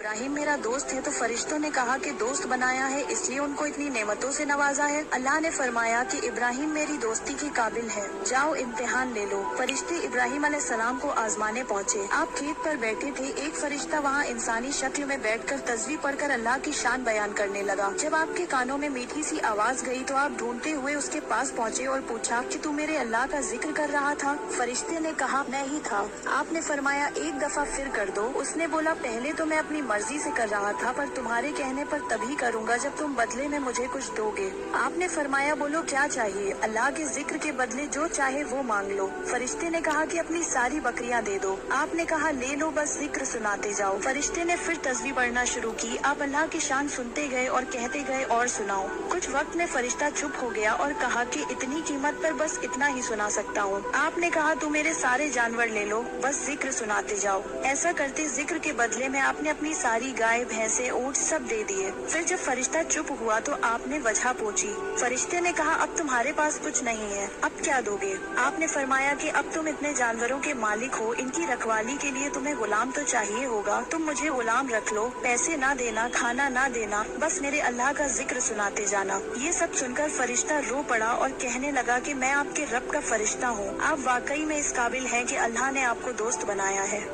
इब्राहिम मेरा दोस्त है। तो फरिश्तों ने कहा कि दोस्त बनाया है इसलिए उनको इतनी नेमतों से नवाजा है। अल्लाह ने फरमाया कि इब्राहिम मेरी दोस्ती के काबिल है, जाओ इम्तिहान ले लो। फरिश्ते इब्राहिम अलैहिस्सलाम को आजमाने पहुँचे। आप खेत पर बैठे थे, एक फरिश्ता वहाँ इंसानी शक्ल में बैठकर तस्बीह पढ़कर अल्लाह की शान बयान करने लगा। जब आपके कानों में मीठी सी आवाज गई तो आप ढूंढते हुए उसके पास पहुँचे और पूछा कि तू मेरे अल्लाह का जिक्र कर रहा था? फरिश्ते ने कहा मैं ही था। आपने फरमाया एक दफा फिर कर दो। उसने बोला पहले तो मैं अपनी मर्जी से कर रहा था, पर तुम्हारे कहने पर तभी करूँगा जब तुम बदले में मुझे कुछ दोगे। आपने फरमाया बोलो क्या चाहिए? अल्लाह के जिक्र के बदले जो चाहे वो मांग लो। फरिश्ते ने कहा कि अपनी सारी बकरियां दे दो। आपने कहा ले लो, बस जिक्र सुनाते जाओ। फरिश्ते ने फिर तस्बीह पढ़ना शुरू की। आप अल्लाह की शान सुनते गए और कहते गए और सुनाओ। कुछ वक्त में फरिश्ता चुप हो गया और कहा कि इतनी कीमत पर बस इतना ही सुना सकता हूँ। आपने कहा तू मेरे सारे जानवर ले लो, बस जिक्र सुनाते जाओ। ऐसा करते जिक्र के बदले में आपने अपनी सारी गाय भैंसे ऊँट सब दे दिए। फिर जब फरिश्ता चुप हुआ तो आपने वजह पूछी। फरिश्ते ने कहा अब तुम्हारे पास कुछ नहीं है, अब क्या दोगे? आपने फरमाया कि अब तुम इतने जानवरों के मालिक हो, इनकी रखवाली के लिए तुम्हें गुलाम तो चाहिए होगा। तुम मुझे गुलाम रख लो, पैसे ना देना, खाना ना देना, बस मेरे अल्लाह का जिक्र सुनाते जाना। ये सब सुनकर फरिश्ता रो पड़ा और कहने लगा कि मैं आपके रब का फरिश्ता हूँ। आप वाकई में इस काबिल हैं कि अल्लाह ने आपको दोस्त बनाया है।